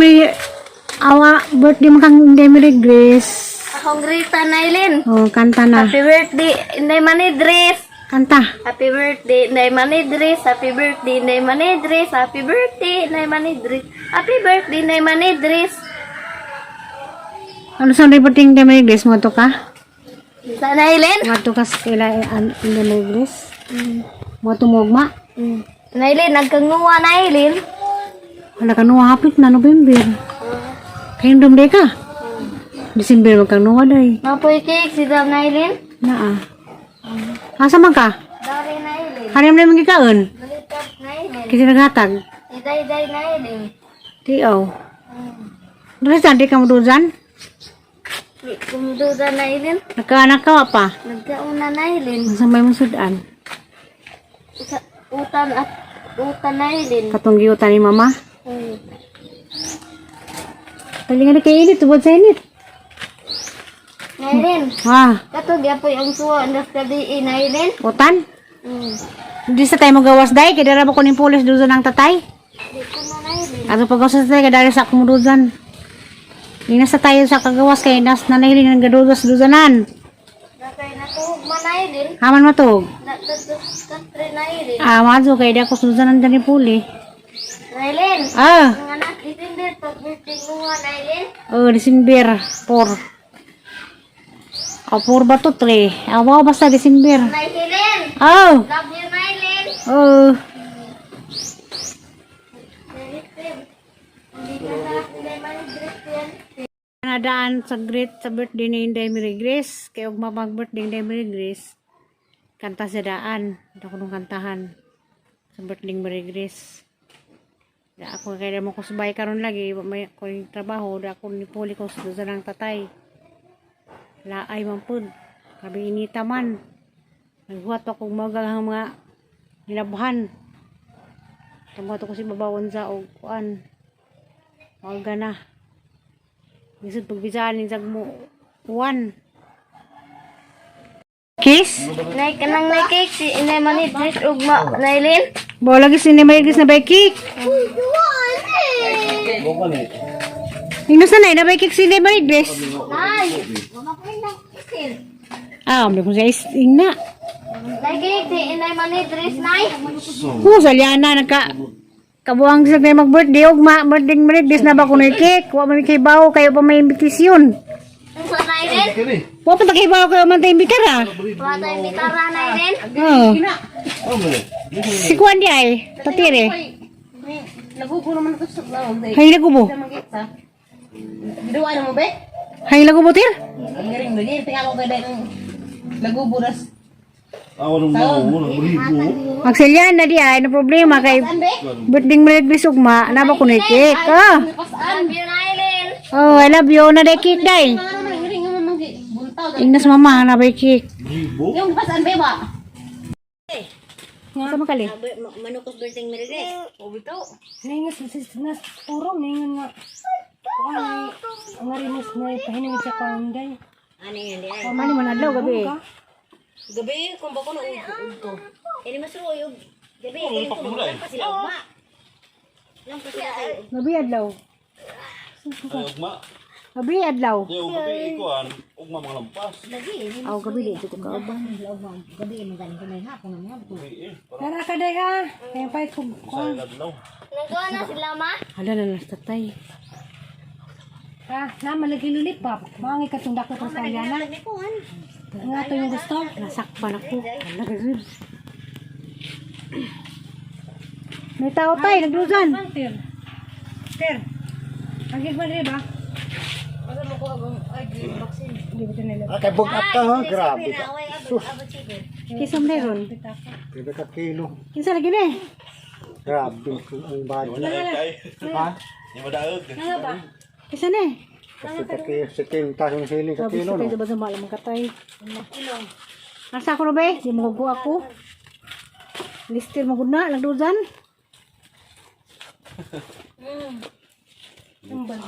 may awa birthday mo kang Inday Mary Grace. Akong Rita Nailin. Oh, kanta na. Happy birthday, Inday Manidres. Kanta. Happy birthday, Inday Manidres. Happy birthday, Inday Manidres. Happy birthday, Inday Manidres. Happy birthday, Inday Manidres. Ano sa birthday Inday Mary Grace mo to ka? Sa Nailin? Mo to ka sa kila Inday Mary Grace? Mo to mugma? Nailin, nagkanguha Nailin. Wala ka nuwa hapit na November. Kayong dumde ka? December wag kang nuwa day. Mapoy cake, si Dam Nailin. Naa. Asa man ka? Dari Nailin. Hari mo naman gikaon? Balikat Nailin. Kasi naghatag. Iday Nailin. Tiyaw. Dali saan di ka mo duzan? Kumududa Nailin. Nagkaanak ka pa? Nagkauna Nailin. Masambay mo sudan. Sa utan Nailin. Katong giutan ni mama. Talingan na kayo init. Tubod sa init. Nailin. Ha? Kato gyapoy ang suwa ndas kadi Nailin. Utan? Di sa tayo magawas day. Kaya dara ba ko ni pulis duzan ang tatay? Di ko na Nailin. Ato pag sa tatay. Kaya dara sa akong duzan. Di na sa tayo sa kagawas. Kaya nas na nahiling ng gadudas duzanan. Nakay natuhog man Nailin. Haman matog. Natatus katre Nailin. Madzo kaya di ako duzanan dyan ni puli. Nailin. Ah. Ang anak December pag birthday mo Nailin. December 4. O 4 ba to 3? Awa basta December. Nailin. Oh. Love you Nailin. Oh. Hindi ka na Inday Manidres yan. Nadaan sa birthday ni Inday Mary Grace. Kaya huwag mapag-birthday ni Inday Mary Grace. Kanta sa daan. Ito ko nung kantahan. Sa birthday ni Mary Grace. Da ako kaya mo ko subay karon lagi. May ko yung trabaho. Da ako ni puli ko sa ng tatay. Laay man po. Kabi inita man. Naghuhat ako magang mga nilabuhan. Tungkol ko si babawon sa o kuan. Maga na. Bisod pagbisaan ni sagmo uwan. Kiss? Nay kanang nay cake si Inday Manidres ugma Nailin. Bawa lagi si Inday Mary Grace na bay cake. Ino sa na bay cake si Inday Mary Grace. Nay. Wala ko lang kisin. May kung sa ising na. Nay cake si Inday Manidres nay. Salyana nagka kabuang sa tayo mag-birthday ugma birthday Mary Grace na ba kuno cake? Wa man kay bawo kayo pa may imbitasyon. Ang sa Nailin. Wa pa kay bawo kayo man tay imbitara. Wala tayong bitara Nailin. Oh. Si Kwan di ay tatire. Lagubo naman ito sa lawag. Hay lagubo. Gidawa na mo ba? Hay lagubo tir. Ang galing mo. Di tingnan ko kaya ng lagubo ras. Magselyan na di ay na problema kay birthday Mary Grace ugma na ba kuno cake. Ah. Love you Nailin. Oh, I love you na day cake day. Ingnas mama na bay cake. Yung pasaan ba ba? Sa makali. Manukos birthday Mary Grace. O bito. Ningas nas urong ningan nga. Kuan ang arinis na pahining sa kanday. Ano yan di ay? Mani man adlaw gabi. Gabi kung bako na ugto. Ini masruyo. Gabi kay ko pa sila ugma. Lang pa sila ay. Gabi adlaw. Ugma. Gabi adlaw. Di ugma ikuan, ugma mga lampas. Aw gabi dito ko kauban. Tara ka day ha. Kaya pa ko. Sa adlaw. Nagawa na sila ma. Hala na nas tatay. Ha, na malagi lulipap. Mangi ka tong dako sa Salyana. Nga to yung gusto. Nasakpan ako. Hala gagawin. May tao tayo, nagdusan. Ter. Agig ba rin ba? Kay bugat ka ha, grabe ka. Kisa meron. Grabe ka kilo. Kisa lagi na eh. Grabe ang bad. Ha? Di madaog. Kisa na eh. Kasi ka kilo, 70 yung sili ka Sabi kilo sa tayo no. sa basa malam katay. Nasa ako na ba eh? Di mo ko ako. Listir mo na, nagdusan.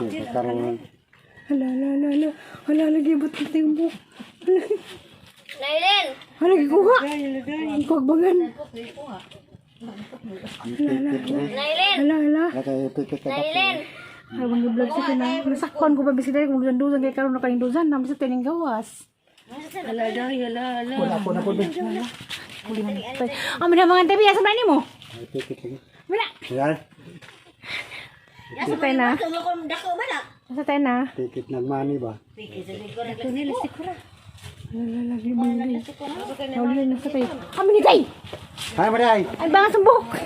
Sige, karoon. Hala, lagi ba't kita yung buhok? Nailin. Hala, gikuha. Ang kagbagan. Nailin. Hala. Kaya pipit ka Nailin. Ay, bang i-vlog sa tina. Nasakon ko ba bisita kung dusan kay karon na kayong dusan na sa tining gawas. Ala day, ala. Wala po na po. Huli man tay. Amin na mga tabi sa ni mo. Ay, tikit lang. Wala. Yan. Sa tina. Dako ba na? Sa tina. Tikit ng money ba? Ito nila sikura. Lagi mo ni. Huli na sa tayo. Amin ni tay. Hay, Maday. Ay bang sumbok.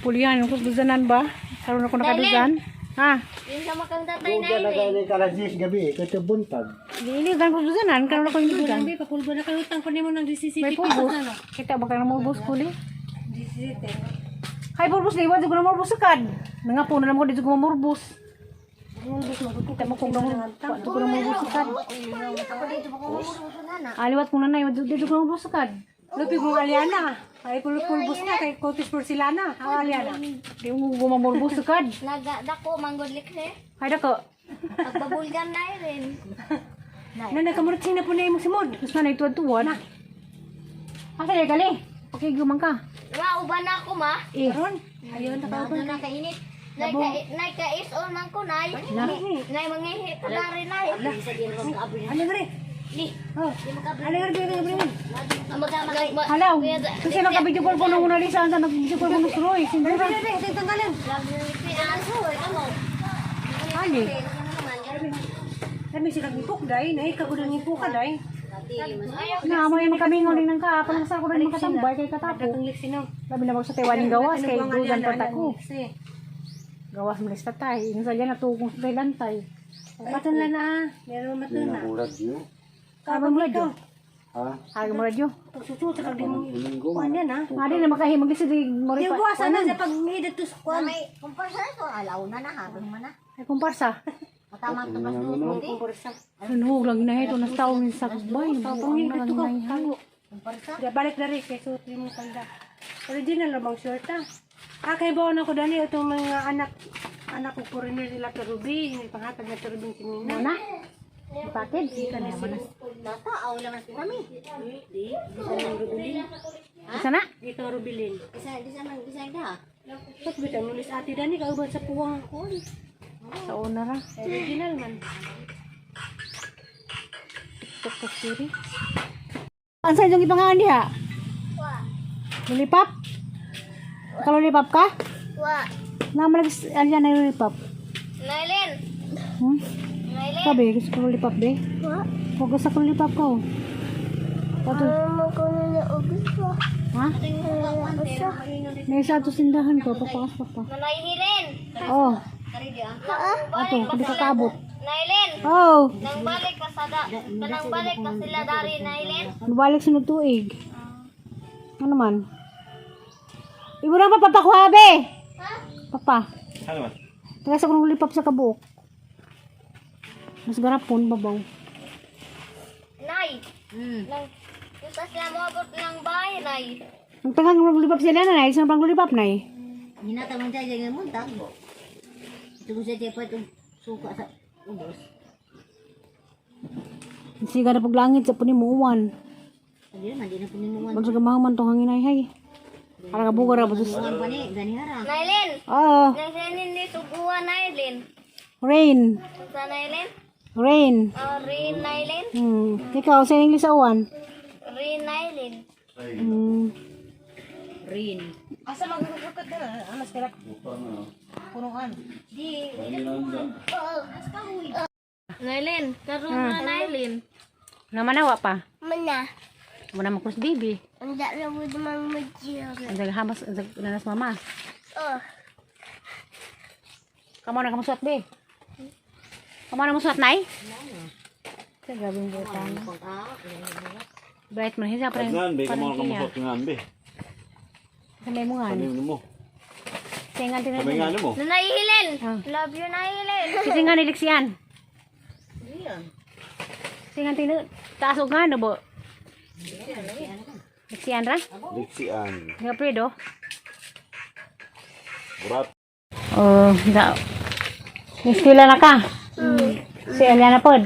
Pulihan ko dusanan ba? Karon ako nakaduzan. Ha? Yun sa makang tatay Buga na kayo ng kalas 10 gabi. Ito buntag. Dili gan ko dusanan karon ako yung dusan. Sabi, kapulba na kayo utang pa nimo ng May DCCP. pulbos. Kita ba ka na mulbos kuli? Hay pulbos di ba di ko na mulbos sakad. Nga po na mo di ko mulbos. Kita mo kung na di ko na mulbos sakad. Aliwat ko na nay di ko na mulbos sakad. Lupi mo aliana. Ay pulbos na kay Kotis Porcelana. Ang aliana. Di mo gumamulbos sakad. Dako manggudlik ni. Hay dako. Pagbabulgan na rin. Na nagkamurtsing na po na mo si Mod. Gusto na ituad-tuad. Asa dai gali? Okay gumang ka. Wa uban ako ma. Eh. Ron. Ayun na Ano na kainit. Nay ka is on man ko nay. Nay mangihi ko na rin nay. Ano gari? Ni. Oh. Ano gari dito gari? Halaw. Kasi nakabidyo call ko nung una lisa sa nag-video call ko ng Troy. Sindira. Dito tanggalan. Ali. Kami sila ngipok dai, nay ka gudang ngipok ka dai. Na mo yung kami nguling ng kaapon sa ko rin makatambay kay katapo. Datang liksi no. Labi na mag sa tewaning gawas kay dugan pa tako. Liksi. Gawas mo lista tay. Ino sa dyan natukong sa lantay. Matan la na. Meron matan na. Nakulat yun. Kabang mo radyo. Ha? Kabang mo radyo. Susu sa kag dimo. Linggo. Kuan yan ha. Nga din na makahimag lisa di mo rin Yung pa. buwasan na sa pag-hidit to kuan. May kumpara ito alaw na na habang man na. Ay kumparsa. Matama to mas duti. Ano lang na ito. Nastaw yung sakbay. Pangin Ano dito ka. lang na Kago. Kumpara. Balik na rin kay suot mo tanda. Original lamang short ha. Kay bawa na ko dani itong mga anak ko foreigner nila ka Ruby, hindi panghatag na Ruby sinina. Mana? Ipatid. Data aw lang mas kami. Isa na? Dito Rubilin. Isa da. Tapos bitaw nulis ati dani kauban sa puwang ko. Sa una ra. Original man. Tuktok siri. Ang sa yung ipangaan diha? Lulipap? Kalau lulipap ka? Wa. Naman alyan na lulipap. Nailin. Hmm? Nailin. Sabi, gusto ko lulipap be. Wa. Huwag gusto ko lulipap ko. Tato. Mo ko na ubis ko. Ha? May isa to sindahan ko. Papakas pa pa. Nailin. Oh. Kari dia. Ato, hindi ka kabot. Nailin. Oh. Nang balik ka sa nang balik ka sila dari Nailin. Mabalik sunod tuig. Ano man? Ibu lang pa papakuha be. Papa. Ano man? Kaya sa kong lulipap sa kabuok. Mas garapon, babaw. Nay. Nang isa sila mo abot ng bahay nay. Ang tangang lulipap sila na na, isang pang lulipap na eh. Hinata man siya jangan muntang. Ito ko siya pa itong suka sa ubos. Siga na paglangit sa punimuan. Hindi naman, di na punimuan. Bago sa gamahaman tong hangin ay hay. Para kabugar na bagus. Punimuan pa ni, ganihara. Nailin! Oh, Nailin ni subuan Nailin. rain. Sa Nailin? Rain. Rin Nailin? Ikaw, sa English awan. Rin Nailin. Rin. Asa magkukukot na? Amas kaya punuan. Di punimuan. Nailin, karoon na Nailin. Namanawa pa. Mana? Muna makus bibi. Anda na mo naman mag-jira. Ang hamas, ang nanas mama. Oh. Kamu na kamu suat be. Kamu na mo suat nay? Sa gabing butang. Bright man hisa pa rin. Pagnan, be, kamo kamusot nga, be. Sa may mga ano. Kami mo. Tingan Kami tingan. nga ano mo. Nailin! Ah. Love you Nailin! Tingan ni Lixian. Tingan tingan. Taasog nga no bo. Lixian ra? Lixian. Nga predo. Burat. Oh, da. Nestila na ka. Si Eliana pod.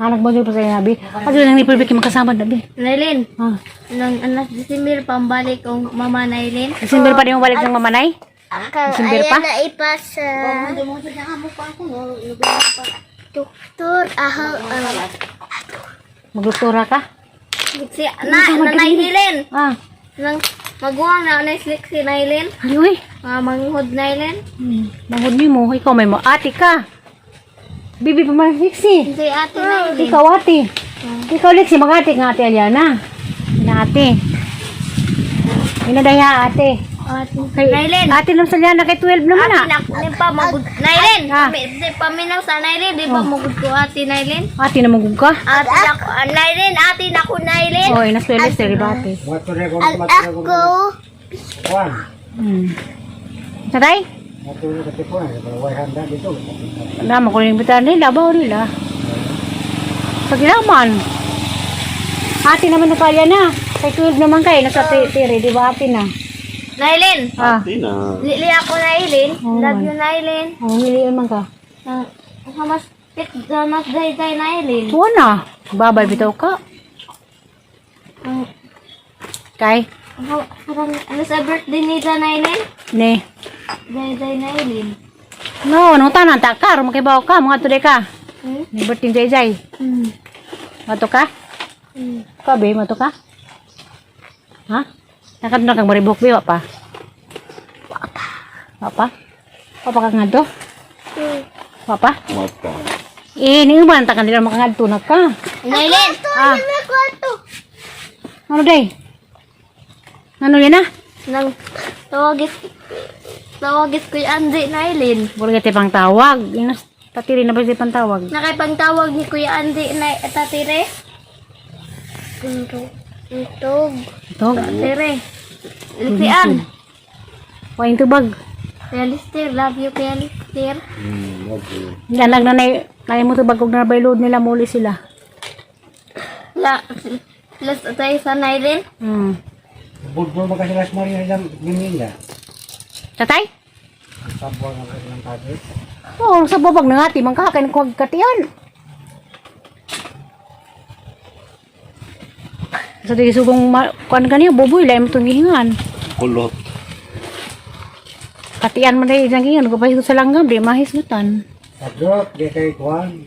Anak mo dito pa sa nabi. Ano lang ni Pulbik makasama nabi. Nailin! Ah. Nang anak December pambalik kong mama Nailin. December pa din mo balik ng mamanay? December pa? na ipasa. Hindi mo sa nga mo pa ako no. Lugar pa. Doktor, Magdoktora ka? si nanay Helen. Ah, Nang maguwang na Netflix si Nailin. ali uy. Manghod Nailin. Mangod ni mo, ikaw may mo. Ate ka. Bibi pa man Lexi. Si ate Nailin. Ikaw ate. Ikaw Lexi, mag-ate nga ate Aliana. Ina ate. Inadaya ate. Nailin. Ate lang sa Aliana kay 12 naman Ate ah. na pa magud Nailin. Ah. Di paminaw sa Nailin, di ba magud ko ate Nailin? Ate na magug ka. Ate na ko Nailin, ate na ko Nailin. Oh, inaswelo sa ribate. Wato rin kung matulog. Juan. Saray? Matulog ka tipo. Way handa dito. Wala mo ko yung bitan nila, bawa nila. Paglaman. Ate naman na kaya na. Kay 12 naman kayo, nasa tiri, di ba ate na? Nailin. Ah, Di na. Lili ako Nailin. Love you Nailin. oh, hili naman ka. Mas day Nailin. Tuwa na. Babay bitaw ka. Kay? Ano sa birthday ni Nailin? Ne. Day Nailin. No, nung tanan, takar, makibaw ka, mga tuloy ka. Hmm? May birthday jay-jay. Mato ka? Kabe, mato ka? Ha? Nakad na kang maribok, biwa pa? Papa? Papa ka nga do? Papa? Mata. Ni uban, takan nila makangadto na ka. Nailin! Ah. Ano day? Ano yan na? Nang tawagit ko yung Andy Nailin. Wala ka pang tawag. Inas, tatiri na ba siya pang tawag? Nakipagtawag ni Kuya Andy na tatire. Tug. Ito. Tatire. Lipian. Wain tubag. Kuya Lister. Love you, Kuya Lister. Lalag na na mo tubag kung nabaylod nila muli sila. Last tayo sa Nailin. Budbol magkasilas mo rin lang giminda. Tatay? Sabuang ang kanilang tabi. Oo, sa babag na nga, timang kakain ko katiyan. Sa tigil sugong kuan kaniya, buboy, laim itong gihingan. Kulot. Katiyan man rin isang gihingan, kung pa sa langgam, di mahisnutan. Sagrot, di kay Juan.